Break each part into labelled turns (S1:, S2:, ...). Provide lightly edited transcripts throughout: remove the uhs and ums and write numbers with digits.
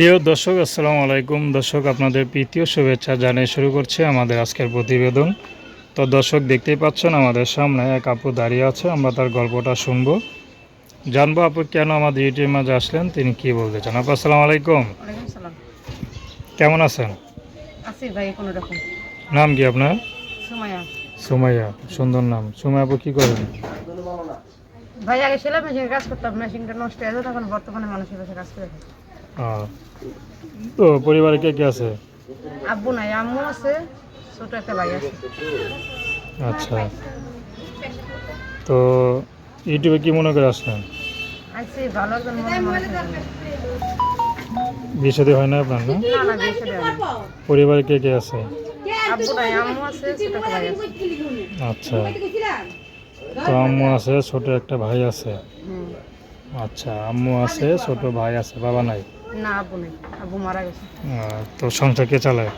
S1: প্রিয় দর্শক, আসসালামু আলাইকুম। দর্শক, আপনাদের প্রীতীয় শুভেচ্ছা জানিয়ে শুরু করছে আমাদের আজকের প্রতিবেদন। তো দর্শক, দেখতেই পাচ্ছেন আমাদের সামনে এক আপু দাঁড়িয়ে আছে। আমরা তার গল্পটা শুনবো, জানবো আপু কেন আমাদের ইউটিউবের মাঝে আসলেন, তিনি কি বলতে চান। আপু আসসালামু আলাইকুম,
S2: ওয়ালাইকুম সালাম।
S1: কেমন আছেন?
S2: আছি ভাই কোনো রকম।
S1: নাম কি আপনার?
S2: সুমাইয়া।
S1: সুমাইয়া, সুন্দর নাম। সুমাইয়া আপু কি করেন?
S2: ভাই আগে সেলাই মেশিনের কাজ করতাম, মেশিনটা নষ্ট হয়ে যেত, এখন বর্তমানে মানুষের কাছে কাজ করে থাকি।
S1: আহ, তো পরিবারে কে কে আছে?
S2: আব্বু নাই, আম্মু আছে, ছোট একটা ভাই আছে।
S1: আচ্ছা, তো ইউটিউবে কি মনে করে আসলেন?
S2: আছি ভালো একজন মানুষের জন্য।
S1: বিয়ে শাদী হয় না আপনার? না,
S2: না না, বিয়ে শাদী হয়নি।
S1: পরিবারে কে কে আছে?
S2: আব্বু নাই, আম্মু আছে, ছোট একটা ভাই আছে।
S1: আচ্ছা, তো আম্মু আছে, ছোট একটা ভাই আছে।
S2: হুম।
S1: আচ্ছা, আম্মু আছে, ছোট ভাই আছে, বাবা নাই?
S2: না, আব্বু নেই, আব্বু মারা গেছে।
S1: তো সংসার কে চালায়?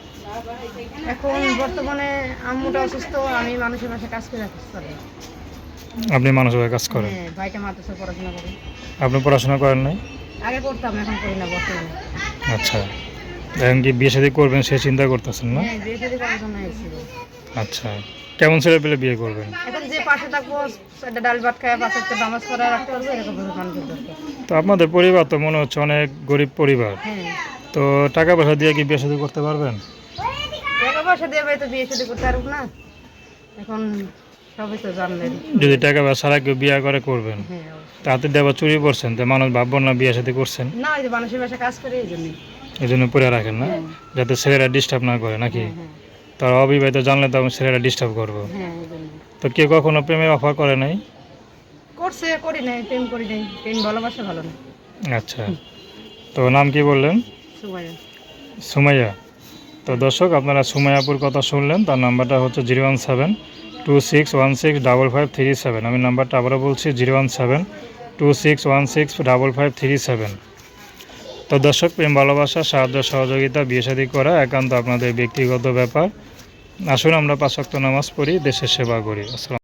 S2: এখন বর্তমানে আম্মুটা অসুস্থ, আমি মানুষের বাসায় কাজ করে থাকি।
S1: আপনি মানুষের কাজ করেন?
S2: হ্যাঁ, ভাইটা মাদ্রাসায় পড়াশোনা করে।
S1: আপনি পড়াশোনা করেন নাই?
S2: আগে করতাম, এখন করি না বর্তমানে।
S1: আচ্ছা, এখন কি বিয়ে শাদী করবেন সে চিন্তা করতেছেন না?
S2: হ্যাঁ, বিয়ে শাদী করার জন্য এসেছিল।
S1: আচ্ছা, কেমন ছেলে পেলে বিয়ে করবেন?
S2: এখন যে পাশে থাকবো, একটা ডাল ভাত খায়, পাশে একটা নামাজ পড়া রাখতে পারবো, এরকম ভাবে মানুষের দরকার।
S1: তো আপনাদের পরিবার তো মনে হচ্ছে অনেক গরিব পরিবার।
S2: হ্যাঁ,
S1: তো টাকা পয়সা দিয়ে কি বিয়ে শাদী করতে পারবেন?
S2: টাকা পয়সা দিয়ে ভাই তো বিয়ে শাদী করতে পারবো না। এখন সবই তো জানলেন।
S1: যদি টাকা পয়সা ছাড়া কেউ বিয়ে করে করবেন,
S2: হ্যাঁ, অবশ্যই।
S1: তাতে দেবা চুরি করছেন, তো মানুষ ভাববো না বিয়ে শাদী করছেন।
S2: না, ওই যে মানুষের বাসায় কাজ করে এই জন্যই।
S1: এই জন্য পরে রাখেন না,
S2: হ্যাঁ,
S1: যাতে ছেলেরা ডিস্টার্ব না করে নাকি?
S2: হ্যাঁ, হ্যাঁ,
S1: তার অবিবাহিত জানলে তো আমি ছেলেরা ডিস্টার্ব করবো।
S2: হ্যাঁ, এই জন্যই।
S1: তো কেউ কখনো প্রেমের অফার করে নাই?
S2: করছে, করি নাই, প্রেম করি নাই, প্রেম ভালোবাসা ভালো না।
S1: আচ্ছা, তো নাম কি বললেন?
S2: সুমাইয়া।
S1: সুমাইয়া। তো দর্শক, আপনারা সুমাইয়াপুর কথা শুনলেন। তার নাম্বারটা হচ্ছে 01726165537। আমি নাম্বারটা আবারও বলছি, 01726165537। তো দর্শক, প্রেম ভালোবাসা, সাহায্য সহযোগিতা, বিয়ে শাদী করা একান্ত আপনাদের ব্যক্তিগত ব্যাপার। আসুন আমরা 5 ওয়াক্ত নামাজ পড়ি, দেশের সেবা করি। আসসালাম।